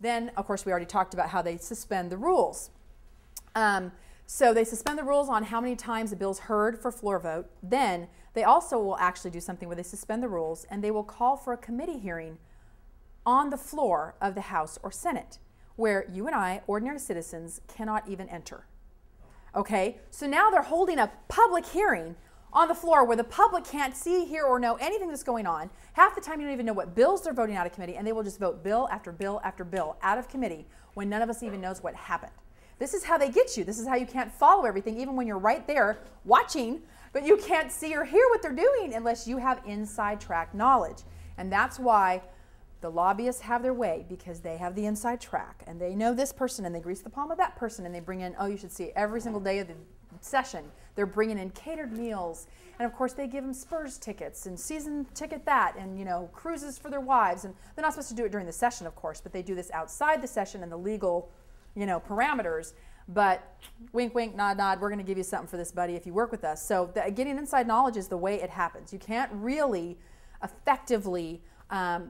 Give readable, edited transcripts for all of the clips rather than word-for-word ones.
Then, of course, we already talked about how they suspend the rules. So they suspend the rules on how many times a bill's heard for floor vote. Then they also will actually do something where they suspend the rules and they will call for a committee hearing on the floor of the House or Senate, where you and I, ordinary citizens, cannot even enter. Okay, so now they're holding a public hearing on the floor where the public can't see, hear, or know anything that's going on. Half the time you don't even know what bills they're voting out of committee, and they will just vote bill after bill after bill out of committee when none of us even knows what happened. This is how they get you. This is how you can't follow everything, even when you're right there watching, but you can't see or hear what they're doing unless you have inside track knowledge. And that's why the lobbyists have their way, because they have the inside track and they know this person and they grease the palm of that person and they bring in, oh, you should see every single day of the session, they're bringing in catered meals. And of course they give them Spurs tickets and season ticket that and, you know, cruises for their wives. And they're not supposed to do it during the session, of course, but they do this outside the session and the legal, you know, parameters. But wink, wink, nod, nod, we're going to give you something for this, buddy, if you work with us. So getting inside knowledge is the way it happens. You can't really effectively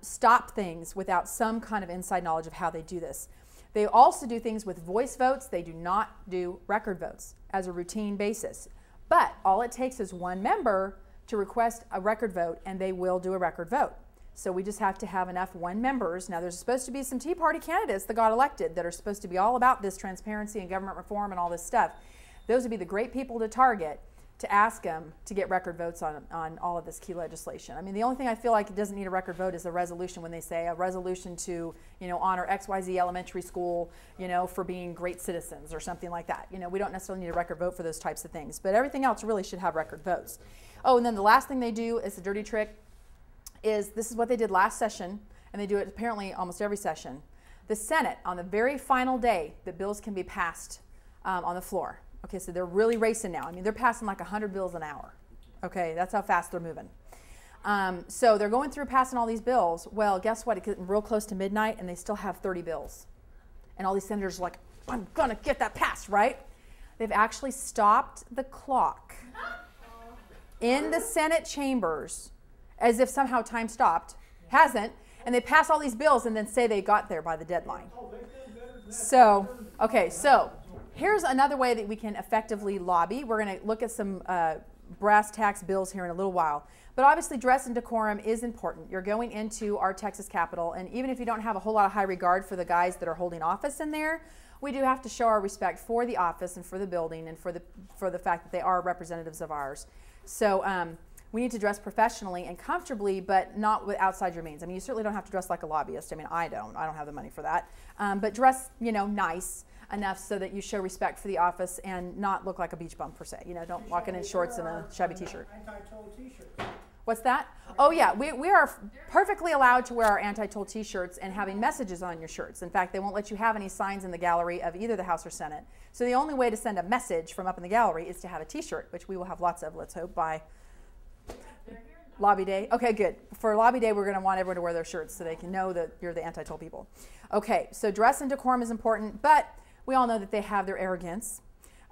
stop things without some kind of inside knowledge of how they do this. They also do things with voice votes. They do not do record votes as a routine basis. But all it takes is one member to request a record vote, and they will do a record vote. So we just have to have enough one members. Now there's supposed to be some Tea Party candidates that got elected that are supposed to be all about this transparency and government reform and all this stuff. Those would be the great people to target to ask them to get record votes on all of this key legislation. I mean, the only thing I feel like it doesn't need a record vote is a resolution, when they say a resolution to, you know, honor XYZ elementary school, you know, for being great citizens or something like that. You know, we don't necessarily need a record vote for those types of things, but everything else really should have record votes. Oh, and then the last thing they do is a dirty trick. This is what they did last session, and they do it apparently almost every session. The Senate, on the very final day that bills can be passed on the floor. Okay, so they're really racing now. I mean, they're passing like 100 bills an hour. Okay, that's how fast they're moving. So they're going through passing all these bills. Well, guess what? It's getting real close to midnight, and they still have 30 bills. And all these senators are like, I'm going to get that passed, right? They've actually stopped the clock in the Senate chambers as if somehow time stopped. Hasn't. And they pass all these bills and then say they got there by the deadline. So, okay, so here's another way that we can effectively lobby. We're going to look at some brass tacks bills here in a little while. But obviously dress and decorum is important. You're going into our Texas Capitol, and even if you don't have a whole lot of high regard for the guys that are holding office in there, we do have to show our respect for the office and for the building and for the fact that they are representatives of ours. So we need to dress professionally and comfortably, but not outside your means. I mean, you certainly don't have to dress like a lobbyist. I mean, I don't have the money for that. But dress, you know, nice enough so that you show respect for the office and not look like a beach bum per se. You know, don't walk in shorts and a shabby t-shirt. Anti-toll t-shirt. What's that? Oh yeah, we are perfectly allowed to wear our anti-toll t-shirts and having messages on your shirts. In fact, they won't let you have any signs in the gallery of either the House or Senate. So the only way to send a message from up in the gallery is to have a t-shirt, which we will have lots of, let's hope, by Lobby Day. Okay, good. For Lobby Day, we're going to want everyone to wear their shirts so they can know that you're the anti-toll people. Okay, so dress and decorum is important, but we all know that they have their arrogance.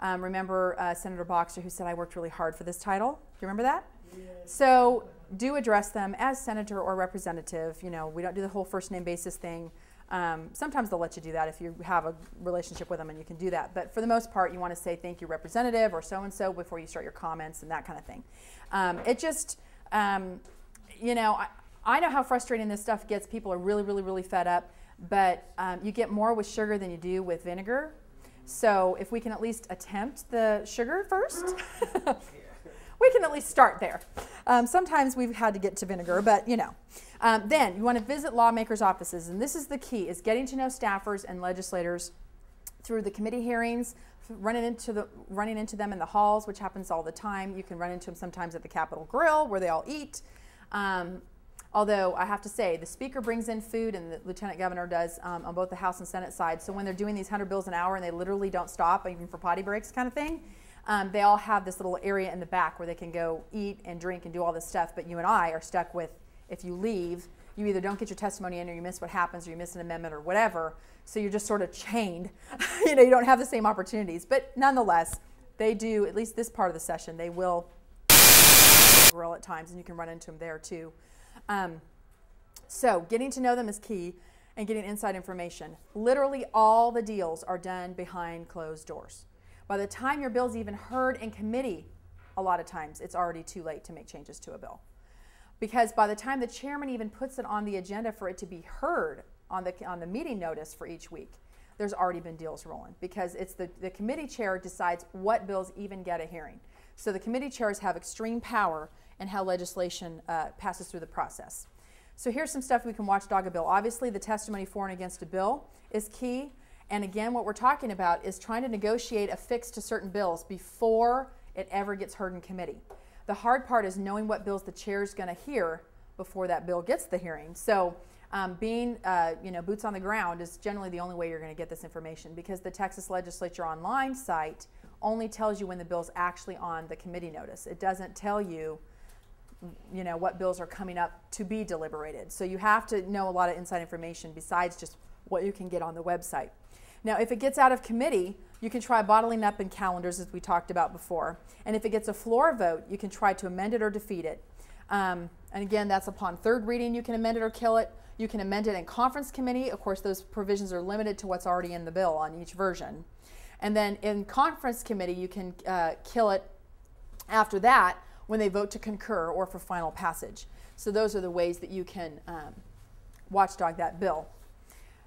Remember Senator Boxer, who said, I worked really hard for this title? Do you remember that? Yes. So do address them as senator or representative. You know, we don't do the whole first name basis thing. Sometimes they'll let you do that if you have a relationship with them and you can do that. But for the most part, you want to say thank you, representative, or so-and-so before you start your comments and that kind of thing. It just, you know, I know how frustrating this stuff gets. People are really, really, really fed up. But you get more with sugar than you do with vinegar. So if we can at least attempt the sugar first, we can at least start there. Sometimes we've had to get to vinegar, but you know. Then you want to visit lawmakers' offices, and this is the key, is getting to know staffers and legislators through the committee hearings, running into them in the halls, which happens all the time. You can run into them sometimes at the Capitol Grill where they all eat. Although I have to say, the Speaker brings in food and the Lieutenant Governor does on both the House and Senate side. So when they're doing these 100 bills an hour and they literally don't stop, even for potty breaks kind of thing, they all have this little area in the back where they can go eat and drink and do all this stuff. But you and I are stuck with, if you leave, you either don't get your testimony in or you miss what happens or you miss an amendment or whatever. So you're just sort of chained. You know, you don't have the same opportunities. But nonetheless, they do, at least this part of the session, they will grill at times, and you can run into them there too. So getting to know them is key. and getting inside information. Literally all the deals are done behind closed doors. By the time your bill's even heard in committee, a lot of times it's already too late to make changes to a bill. Because by the time the chairman even puts it on the agenda for it to be heard on the meeting notice for each week, there's already been deals rolling, because it's the committee chair decides what bills even get a hearing. So the committee chairs have extreme power in how legislation passes through the process. So here's some stuff we can watchdog a bill. Obviously, the testimony for and against a bill is key. And again, what we're talking about is trying to negotiate a fix to certain bills before it ever gets heard in committee. The hard part is knowing what bills the chair is going to hear before that bill gets the hearing. So being boots on the ground is generally the only way you're going to get this information, because the Texas Legislature Online site only tells you when the bill's actually on the committee notice. It doesn't tell you, what bills are coming up to be deliberated. So you have to know a lot of inside information besides just what you can get on the website. Now, if it gets out of committee, you can try bottling up in calendars, as we talked about before. And if it gets a floor vote, you can try to amend it or defeat it. And again, that's upon third reading. You can amend it or kill it. You can amend it in conference committee. Of course, those provisions are limited to what's already in the bill on each version. And then in conference committee, you can kill it after that when they vote to concur or for final passage. So those are the ways that you can watchdog that bill.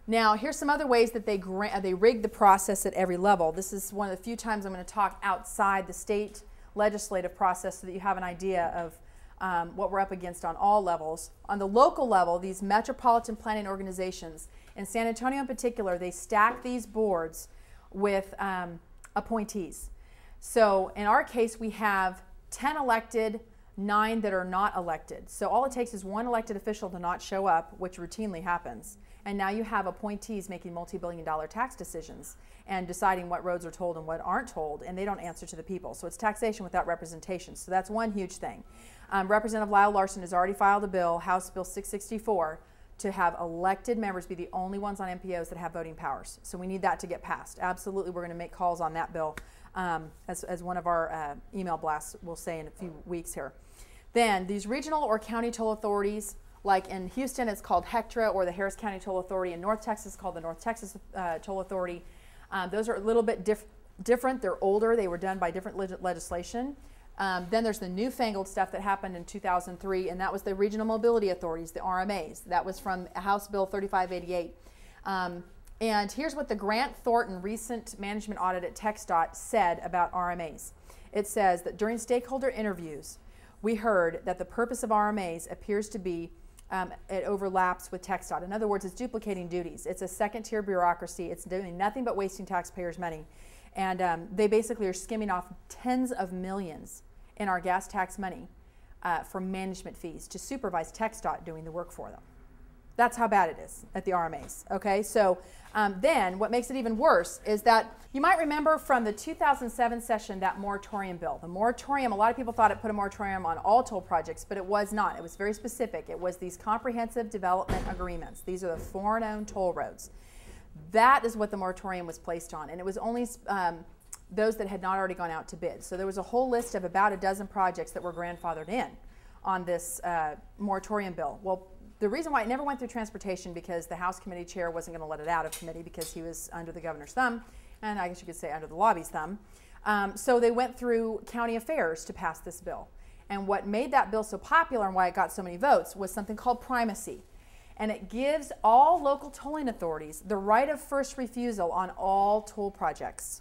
Now, here's some other ways that they rig the process at every level. This is one of the few times I'm going to talk outside the state legislative process so that you have an idea of what we're up against on all levels. On the local level, these metropolitan planning organizations, in San Antonio in particular, they stack these boards with appointees. So in our case, we have 10 elected, 9 that are not elected. So all it takes is one elected official to not show up, which routinely happens. And now you have appointees making multi-billion-dollar tax decisions and deciding what roads are tolled and what aren't tolled, and they don't answer to the people. So it's taxation without representation. So that's one huge thing. Representative Lyle Larson has already filed a bill, House Bill 664, to have elected members be the only ones on MPOs that have voting powers. So we need that to get passed. Absolutely, we're going to make calls on that bill, as one of our email blasts will say in a few weeks here. Then these regional or county toll authorities, like in Houston, it's called HECTRA, or the Harris County Toll Authority. In North Texas, called the North Texas Toll Authority. Those are a little bit different. They're older. They were done by different legislation. Then there's the newfangled stuff that happened in 2003, and that was the Regional Mobility Authorities, the RMAs. That was from House Bill 3588. And here's what the Grant Thornton recent management audit at TxDOT said about RMAs. It says that during stakeholder interviews, we heard that the purpose of RMAs appears to be it overlaps with TxDOT. In other words, it's duplicating duties. It's a second-tier bureaucracy. It's doing nothing but wasting taxpayers' money. And they basically are skimming off tens of millions in our gas tax money for management fees to supervise TxDOT doing the work for them. That's how bad it is at the RMAs, okay? So then what makes it even worse is that you might remember from the 2007 session that moratorium bill. The moratorium, a lot of people thought it put a moratorium on all toll projects, but it was not. It was very specific. It was these comprehensive development agreements. These are the foreign-owned toll roads. That is what the moratorium was placed on, and it was only those that had not already gone out to bid. So there was a whole list of about a dozen projects that were grandfathered in on this moratorium bill. Well, the reason why it never went through transportation, because the House committee chair wasn't going to let it out of committee because he was under the governor's thumb, and I guess you could say under the lobby's thumb. So they went through county affairs to pass this bill. And what made that bill so popular and why it got so many votes was something called primacy. And it gives all local tolling authorities the right of first refusal on all toll projects.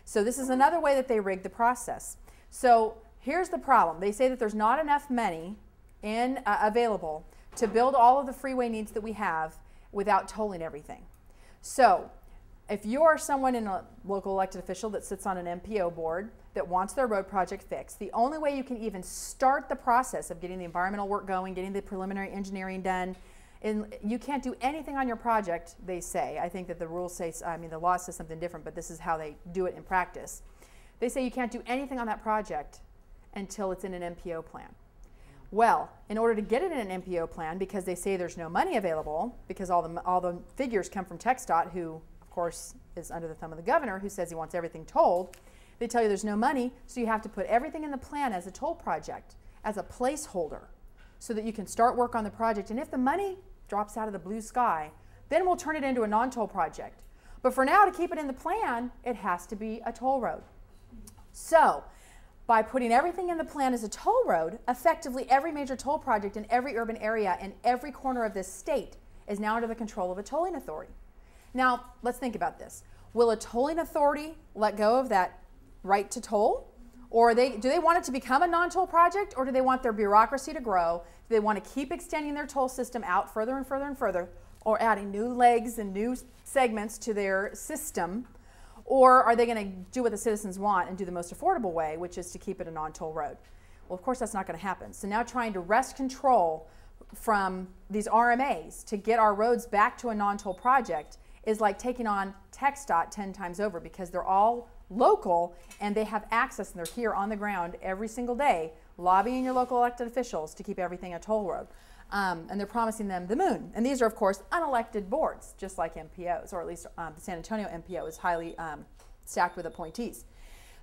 So this is another way that they rig the process. So here's the problem. They say that there's not enough money available to build all of the freeway needs that we have without tolling everything. So if you are someone in a local elected official that sits on an MPO board that wants their road project fixed, the only way you can even start the process of getting the environmental work going, getting the preliminary engineering done, and you can't do anything on your project, they say. I think that the rules say, the law says something different, but this is how they do it in practice. They say you can't do anything on that project until it's in an MPO plan. Well, in order to get it in an MPO plan, because they say there's no money available, because all the figures come from TxDOT, who, of course, is under the thumb of the governor, who says he wants everything tolled, they tell you there's no money, so you have to put everything in the plan as a toll project, as a placeholder, so that you can start work on the project. And if the money drops out of the blue sky, Then we'll turn it into a non-toll project. But for now, to keep it in the plan, it has to be a toll road. So by putting everything in the plan as a toll road, effectively every major toll project in every urban area in every corner of this state is now under the control of a tolling authority. Now, let's think about this. Will a tolling authority let go of that right to toll? Or do they want it to become a non-toll project, or do they want their bureaucracy to grow? Do they want to keep extending their toll system out further and further and further, or adding new legs and new segments to their system? Or are they going to do what the citizens want and do the most affordable way, which is to keep it a non-toll road? Well, of course, that's not going to happen. So now trying to wrest control from these RMAs to get our roads back to a non-toll project is like taking on TxDOT 10 times over, because they're all local and they have access and they're here on the ground every single day lobbying your local elected officials to keep everything a toll road. And they're promising them the moon. And these are, of course, unelected boards, just like MPOs, or at least the San Antonio MPO is highly stacked with appointees.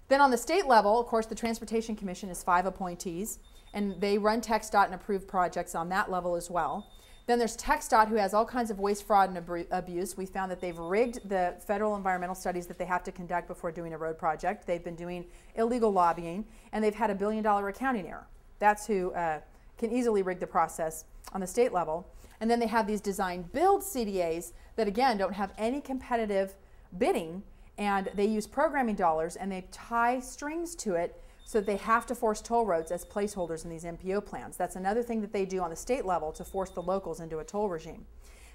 Then on the state level, of course, the Transportation Commission is 5 appointees, and they run TxDOT and approve projects on that level as well. Then there's TxDOT, who has all kinds of waste, fraud, and abuse. We found that they've rigged the federal environmental studies that they have to conduct before doing a road project. They've been doing illegal lobbying, and they've had $1 billion accounting error. That's who can easily rig the process on the state level. And then they have these design build CDAs that, again, don't have any competitive bidding, and they use programming dollars, and they tie strings to it so that they have to force toll roads as placeholders in these MPO plans. That's another thing that they do on the state level to force the locals into a toll regime.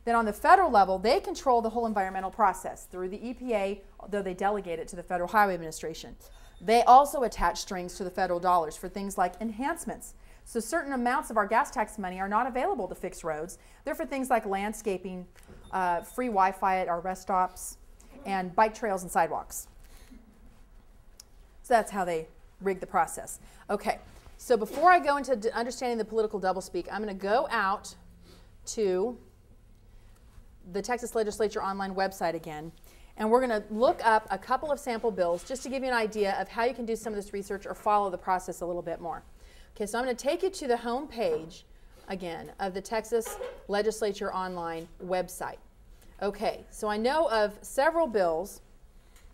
Then on the federal level, they control the whole environmental process through the EPA, though they delegate it to the Federal Highway Administration. They also attach strings to the federal dollars for things like enhancements. So certain amounts of our gas tax money are not available to fix roads. They're for things like landscaping, free Wi-Fi at our rest stops, and bike trails and sidewalks. So that's how they rig the process. Okay, so before I go into understanding the political doublespeak, I'm going to go out to the Texas Legislature online website again, and we're going to look up a couple of sample bills just to give you an idea of how you can do some of this research or follow the process a little bit more. Okay, so I'm going to take you to the home page again of the Texas Legislature online website. Okay, so I know of several bills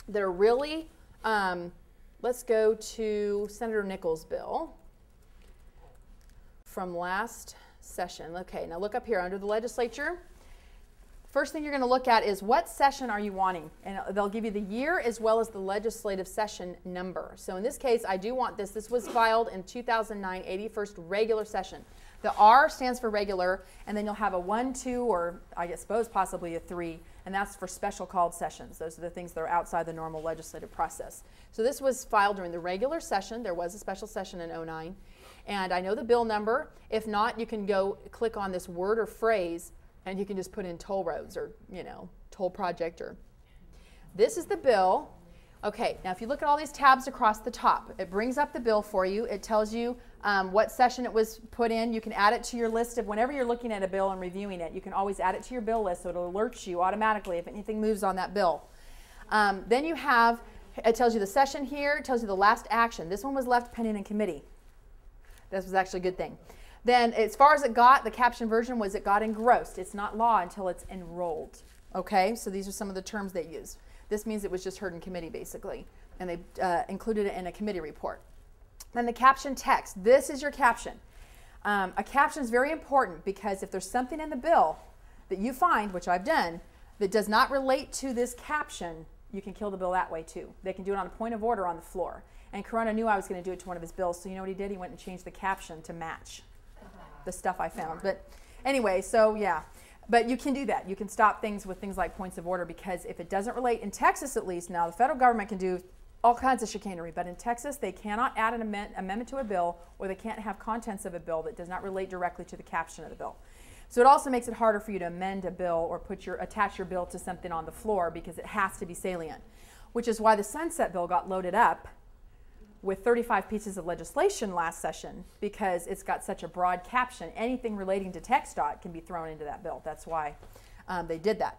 that are really let's go to Senator Nichols' bill from last session. Okay, now look up here under the legislature. First thing you're going to look at is what session are you wanting? And they'll give you the year as well as the legislative session number. So in this case, I do want this. This was filed in 2009, 81st regular session. The R stands for regular, and then you'll have a 1, 2, or I suppose possibly a 3, and that's for special called sessions. Those are the things that are outside the normal legislative process. So this was filed during the regular session. There was a special session in 2009, and I know the bill number. If not, you can go click on this word or phrase, and you can just put in toll roads or, you know, toll project. Or this is the bill. Okay, now if you look at all these tabs across the top, it brings up the bill for you. It tells you what session it was put in. You can add it to your list of whenever you're looking at a bill and reviewing it. You can always add it to your bill list, so it'll alert you automatically if anything moves on that bill. Then you have, it tells you the session here. It tells you the last action. This one was left pending in committee. This was actually a good thing. Then as far as it got, the caption version was it got engrossed. It's not law until it's enrolled. Okay, so these are some of the terms they use. This means it was just heard in committee, basically, and they included it in a committee report. Then the caption text. This is your caption. A caption is very important because if there's something in the bill that you find, which I've done, that does not relate to this caption, you can kill the bill that way too. They can do it on a point of order on the floor. And Corona knew I was going to do it to one of his bills, so you know what he did? He went and changed the caption to match the stuff I found. But anyway, so yeah. But you can do that. You can stop things with things like points of order, because if it doesn't relate, in Texas at least, now the federal government can do all kinds of chicanery, but in Texas they cannot add an amendment to a bill, or they can't have contents of a bill that does not relate directly to the caption of the bill. So it also makes it harder for you to amend a bill or attach your bill to something on the floor, because it has to be salient, which is why the Sunset Bill got loaded up with 35 pieces of legislation last session, because it's got such a broad caption. Anything relating to TxDOT can be thrown into that bill. That's why they did that.